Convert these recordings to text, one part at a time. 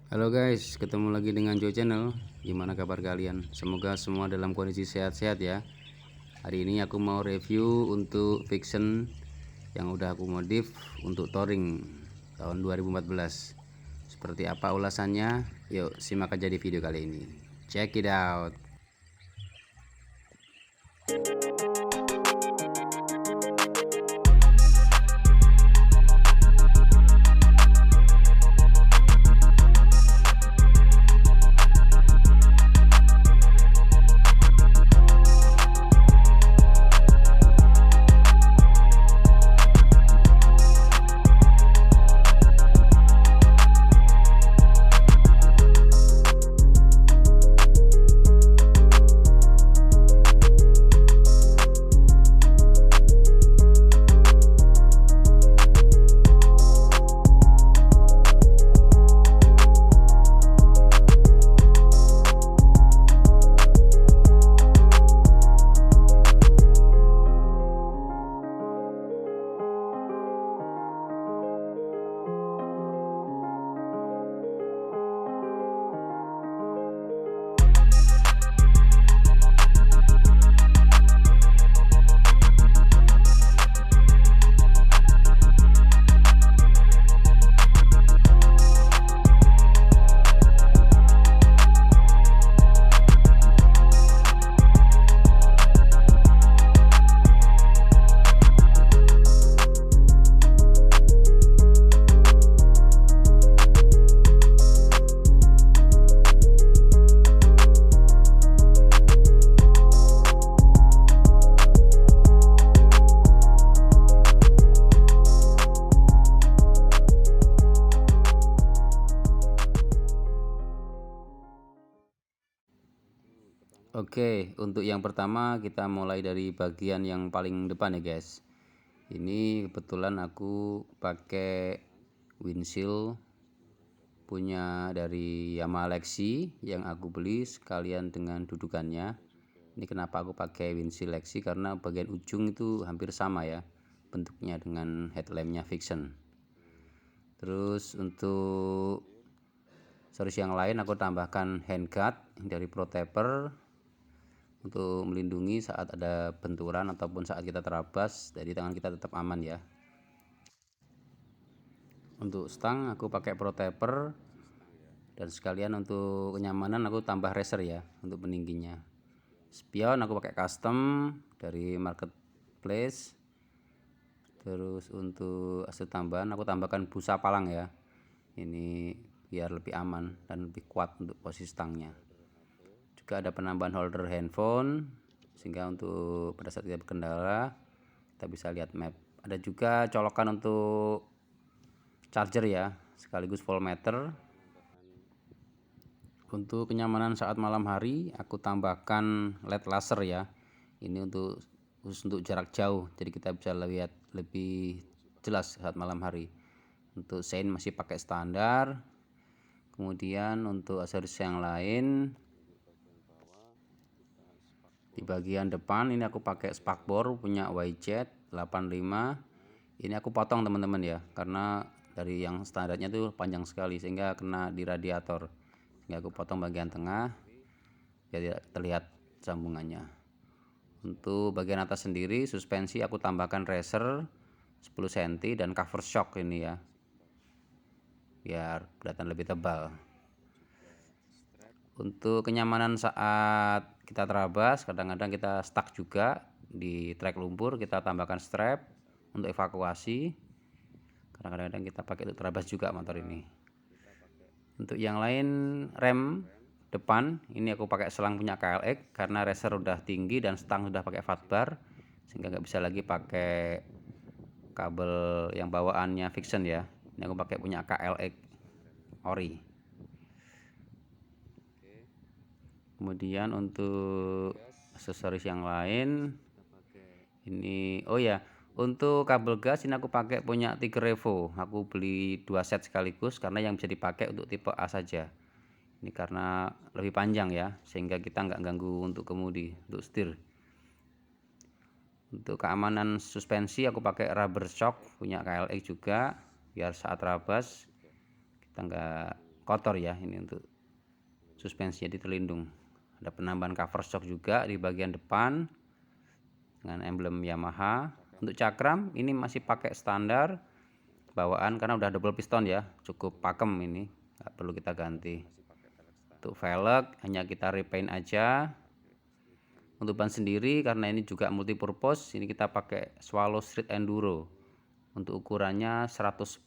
Halo guys, ketemu lagi dengan Joe Channel. Gimana kabar kalian? Semoga semua dalam kondisi sehat-sehat ya. Hari ini aku mau review untuk Vixen yang udah aku modif untuk touring tahun 2014. Seperti apa ulasannya? Yuk simak aja di video kali ini. Check it out. Oke, untuk yang pertama kita mulai dari bagian yang paling depan ya guys. Ini kebetulan aku pakai windshield punya dari Yamaha Lexi yang aku beli sekalian dengan dudukannya. Ini kenapa aku pakai windshield Lexi, karena bagian ujung itu hampir sama ya bentuknya dengan headlampnya Vixen. Terus untuk series yang lain aku tambahkan handguard dari Pro-Taper untuk melindungi saat ada benturan ataupun saat kita terabas, jadi tangan kita tetap aman ya. Untuk stang aku pakai Pro-Taper, dan sekalian untuk kenyamanan aku tambah racer ya untuk peningginya. Spion aku pakai custom dari marketplace. Terus untuk aset tambahan aku tambahkan busa palang ya, ini biar lebih aman dan lebih kuat untuk posisi stangnya. Juga ada penambahan holder handphone sehingga untuk pada saat kita berkendara kita bisa lihat map. Ada juga colokan untuk charger ya, sekaligus voltmeter. Untuk kenyamanan saat malam hari aku tambahkan LED laser ya, ini untuk khusus untuk jarak jauh, jadi kita bisa lihat lebih jelas saat malam hari. Untuk sein masih pakai standar. Kemudian untuk aksesoris yang lain, di bagian depan ini aku pakai spakbor punya YZ85. Ini aku potong teman-teman ya, karena dari yang standarnya tuh panjang sekali sehingga kena di radiator. Sehingga aku potong bagian tengah biar tidak terlihat sambungannya. Untuk bagian atas sendiri suspensi aku tambahkan racer 10 cm dan cover shock ini ya, biar kelihatan lebih tebal. Untuk kenyamanan saat kita terabas, kadang-kadang kita stuck juga di trek lumpur, kita tambahkan strap untuk evakuasi. Kadang-kadang kita pakai untuk terabas juga motor ini. Untuk yang lain, rem depan ini aku pakai selang punya KLX karena racer udah tinggi dan stang sudah pakai fatbar, sehingga nggak bisa lagi pakai kabel yang bawaannya Vixen ya. Ini aku pakai punya KLX ori. Kemudian untuk aksesoris yang lain ini, oh ya, untuk kabel gas ini aku pakai punya Tiger Revo. Aku beli 2 set sekaligus karena yang bisa dipakai untuk tipe A saja. Ini karena lebih panjang ya, sehingga kita nggak ganggu untuk kemudi, untuk setir. Untuk keamanan suspensi aku pakai rubber shock punya KLX juga, biar saat rabas kita nggak kotor ya. Ini untuk suspensi jadi terlindung. Ada penambahan cover shock juga di bagian depan dengan emblem Yamaha. Untuk cakram ini masih pakai standar bawaan karena udah double piston ya, cukup pakem ini, nggak perlu kita ganti. Untuk velg hanya kita repaint aja. Untuk ban sendiri karena ini juga multipurpose, ini kita pakai Swallow Street Enduro. Untuk ukurannya 110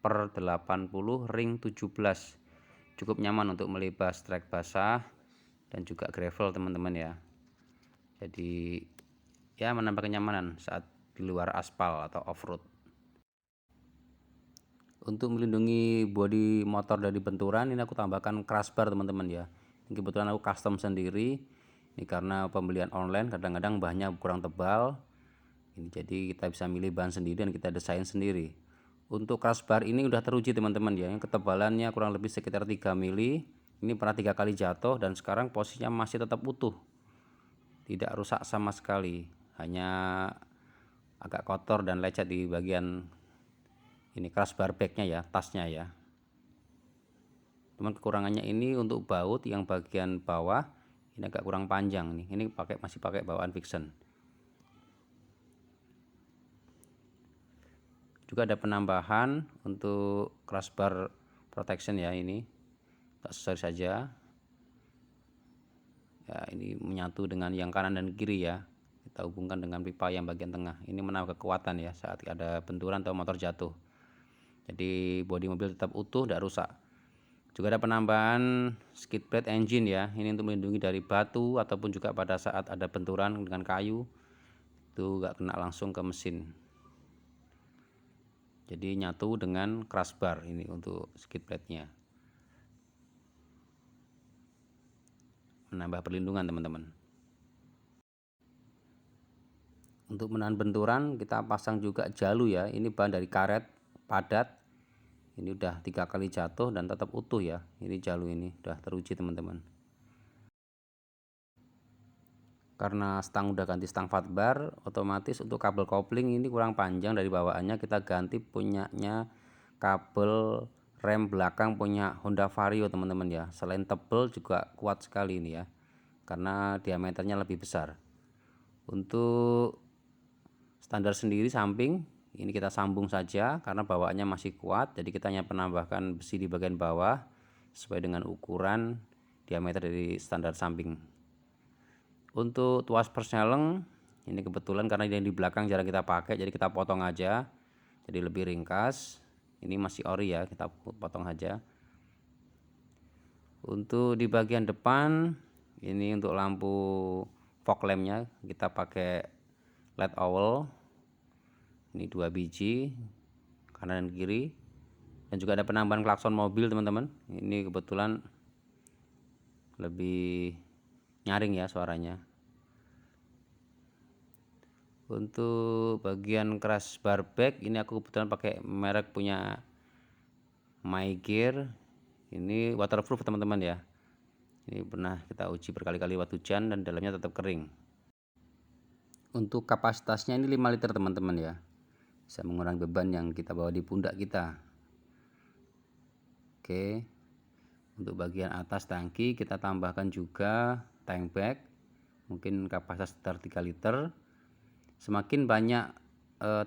per 80 ring 17. Cukup nyaman untuk melibas trek basah dan juga gravel teman-teman ya. Jadi ya menambah kenyamanan saat di luar aspal atau off-road. Untuk melindungi bodi motor dari benturan, ini aku tambahkan crossbar teman-teman ya. Ini kebetulan aku custom sendiri. Ini karena pembelian online kadang-kadang bahannya kurang tebal. Ini jadi kita bisa milih bahan sendiri dan kita desain sendiri. Untuk crossbar ini udah teruji teman-teman ya. Yang ketebalannya kurang lebih sekitar 3 mili. Ini pernah 3 kali jatuh dan sekarang posisinya masih tetap utuh. Tidak rusak sama sekali. Hanya agak kotor dan lecet di bagian ini crossbar bagnya ya, tasnya ya. Cuman kekurangannya ini untuk baut yang bagian bawah ini agak kurang panjang nih. Ini masih pakai bawaan Vixen. Juga ada penambahan untuk crossbar protection ya, ini aksesoris saja. Ya, ini menyatu dengan yang kanan dan kiri ya. Kita hubungkan dengan pipa yang bagian tengah. Ini menambah kekuatan ya saat ada benturan atau motor jatuh. Jadi bodi mobil tetap utuh, tidak rusak. Juga ada penambahan skid plate engine ya. Ini untuk melindungi dari batu ataupun juga pada saat ada benturan dengan kayu itu nggak kena langsung ke mesin. Jadi nyatu dengan crossbar ini untuk skid plate-nya. Menambah perlindungan teman-teman. Untuk menahan benturan kita pasang juga jalu ya. Ini bahan dari karet padat. Ini udah 3 kali jatuh dan tetap utuh ya. Ini jalu ini udah teruji teman-teman. Karena stang udah ganti stang fat bar, otomatis untuk kabel kopling ini kurang panjang dari bawaannya, kita ganti punyanya kabel rem belakang punya Honda Vario teman-teman ya. Selain tebel juga kuat sekali ini ya, karena diameternya lebih besar. Untuk standar sendiri samping ini kita sambung saja karena bawaannya masih kuat, jadi kita hanya menambahkan besi di bagian bawah sesuai dengan ukuran diameter dari standar samping. Untuk tuas persneleng ini kebetulan karena yang di belakang jarang kita pakai, jadi kita potong aja jadi lebih ringkas. Ini masih ori ya, kita potong aja. Untuk di bagian depan ini untuk lampu fog lampnya kita pakai LED owl. Ini 2 biji kanan dan kiri, dan juga ada penambahan klakson mobil teman-teman. Ini kebetulan lebih nyaring ya suaranya. Untuk bagian crossbar bag ini aku kebetulan pakai merek punya My Gear. Ini waterproof teman-teman ya. Ini pernah kita uji berkali-kali waktu hujan dan dalamnya tetap kering. Untuk kapasitasnya ini 5 liter teman-teman ya. Bisa mengurangi beban yang kita bawa di pundak kita. Oke. Untuk bagian atas tangki kita tambahkan juga tank bag. Mungkin kapasitas sekitar 3 liter. Semakin banyak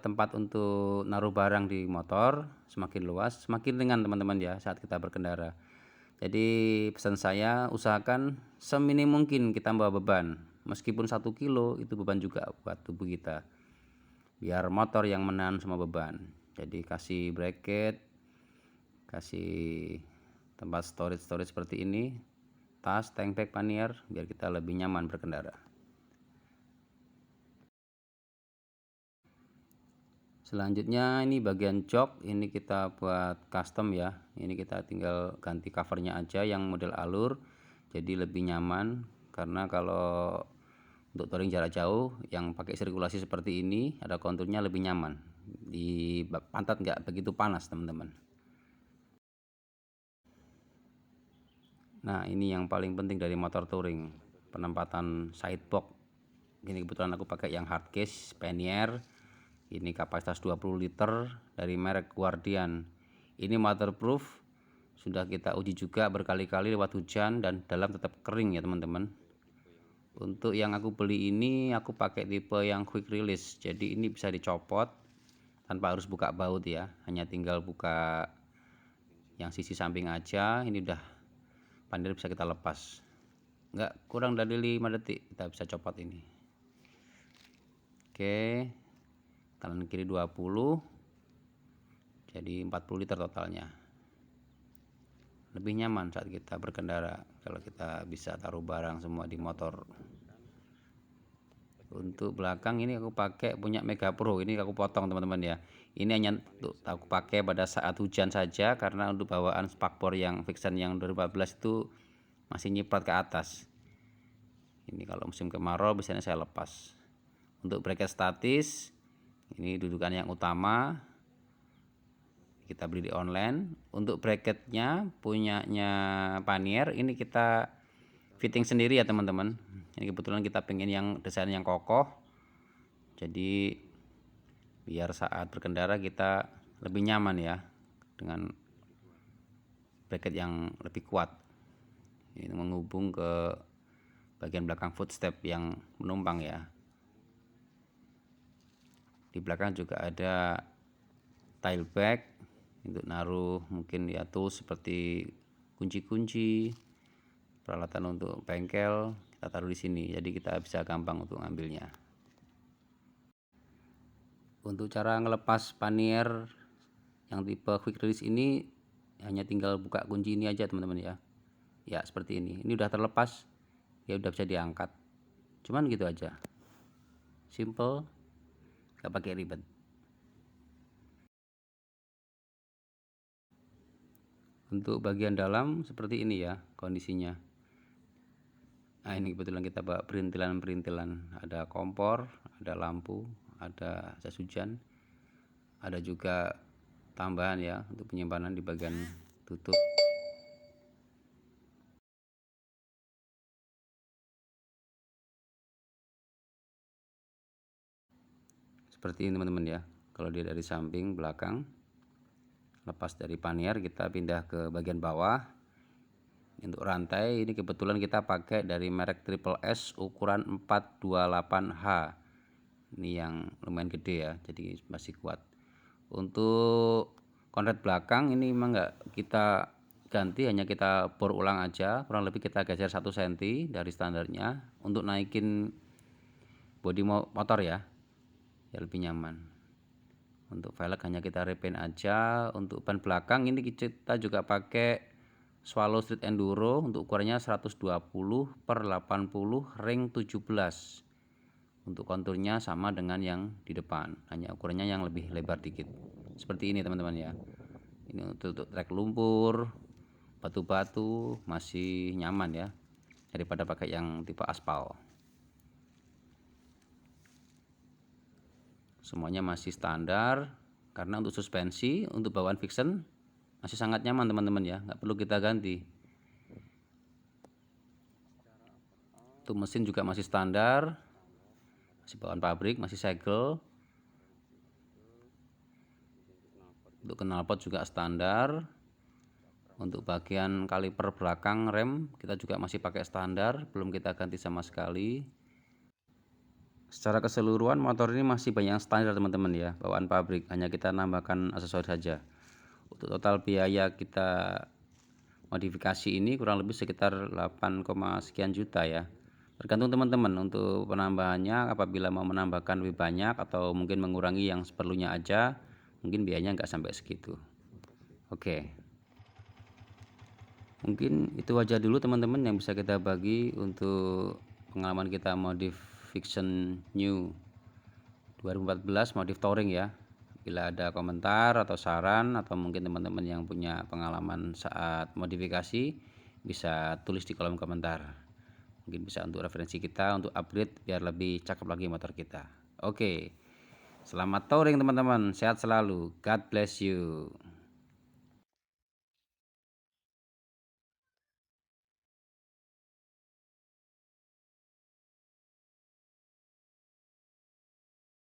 tempat untuk naruh barang di motor, semakin luas, semakin ringan teman-teman ya saat kita berkendara. Jadi pesan saya, usahakan seminim mungkin kita bawa beban. Meskipun 1 kilo itu beban juga buat tubuh kita. Biar motor yang menahan semua beban. Jadi kasih bracket, kasih tempat storage seperti ini, tas, tank bag, pannier, biar kita lebih nyaman berkendara. Selanjutnya ini bagian jok, ini kita buat custom ya. Ini kita tinggal ganti covernya aja yang model alur, jadi lebih nyaman. Karena kalau untuk touring jarak jauh yang pakai sirkulasi seperti ini ada konturnya lebih nyaman, di pantat nggak begitu panas teman-teman. Nah ini yang paling penting dari motor touring, penempatan sidebox. Ini kebetulan aku pakai yang hardcase pannier. Ini kapasitas 20 liter dari merek Guardian. Ini waterproof, sudah kita uji juga berkali-kali lewat hujan dan dalam tetap kering ya teman-teman. Untuk yang aku beli ini aku pakai tipe yang quick release, jadi ini bisa dicopot tanpa harus buka baut ya, hanya tinggal buka yang sisi samping aja. Ini udah panir bisa kita lepas, nggak kurang dari 5 detik kita bisa copot ini. Oke, kanan kiri 20, jadi 40 liter totalnya. Lebih nyaman saat kita berkendara kalau kita bisa taruh barang semua di motor. Untuk belakang ini aku pakai punya Mega Pro, ini aku potong teman-teman ya. Ini hanya untuk aku pakai pada saat hujan saja, karena untuk bawaan spakbor yang Vixen yang 2014 itu masih nyiprat ke atas. Ini kalau musim kemarau biasanya saya lepas. Untuk bracket statis, ini dudukan yang utama, kita beli di online. Untuk bracketnya punyanya Panier, ini kita fitting sendiri ya teman-teman. Ini kebetulan kita pengen yang desain yang kokoh, jadi biar saat berkendara kita lebih nyaman ya dengan bracket yang lebih kuat. Ini menghubung ke bagian belakang footstep yang menumpang ya. Di belakang juga ada tile bag untuk naruh mungkin ya tools seperti kunci-kunci, peralatan untuk bengkel, kita taruh di sini, jadi kita bisa gampang untuk ngambilnya. Untuk cara ngelepas Panier yang tipe quick release ini hanya tinggal buka kunci ini aja teman-teman ya. Ya seperti ini udah terlepas ya, udah bisa diangkat, cuman gitu aja, simple, gak pakai ribet. Untuk bagian dalam seperti ini ya kondisinya. Nah ini kebetulan kita bawa perintilan-perintilan, ada kompor, ada lampu, ada jas hujan, ada juga tambahan ya untuk penyimpanan di bagian tutup. Seperti ini teman-teman ya, kalau dia dari samping belakang. Lepas dari Panier kita pindah ke bagian bawah. Untuk rantai ini kebetulan kita pakai dari merek Triple S ukuran 428H. Ini yang lumayan gede ya, jadi masih kuat. Untuk konret belakang ini memang nggak kita ganti, hanya kita bor ulang aja, kurang lebih kita geser 1 cm dari standarnya untuk naikin bodi motor ya, ya lebih nyaman. Untuk velg hanya kita repaint aja. Untuk ban belakang ini kita juga pakai Swallow Street Enduro untuk ukurannya 120/80 ring 17. Untuk konturnya sama dengan yang di depan, hanya ukurannya yang lebih lebar dikit. Seperti ini teman-teman ya. Ini untuk trek lumpur, batu-batu masih nyaman ya daripada pakai yang tipe aspal. Semuanya masih standar, karena untuk suspensi untuk bawaan Vixen masih sangat nyaman teman-teman ya, nggak perlu kita ganti. Untuk mesin juga masih standar, masih bawaan pabrik, masih segel. Untuk knalpot juga standar. Untuk bagian kaliper belakang rem kita juga masih pakai standar, belum kita ganti sama sekali. Secara keseluruhan motor ini masih banyak standar teman-teman ya, bawaan pabrik, hanya kita nambahkan aksesoris saja. Untuk total biaya kita modifikasi ini kurang lebih sekitar 8, sekian juta ya. Tergantung teman-teman untuk penambahannya, apabila mau menambahkan lebih banyak atau mungkin mengurangi yang seperlunya aja, mungkin biayanya nggak sampai segitu. Oke, mungkin itu aja dulu teman-teman yang bisa kita bagi untuk pengalaman kita modif Vixen New 2014 modif touring ya. Bila ada komentar atau saran, atau mungkin teman-teman yang punya pengalaman saat modifikasi, bisa tulis di kolom komentar. Mungkin bisa untuk referensi kita untuk upgrade biar lebih cakep lagi motor kita. Oke, selamat touring teman-teman, sehat selalu, God bless you.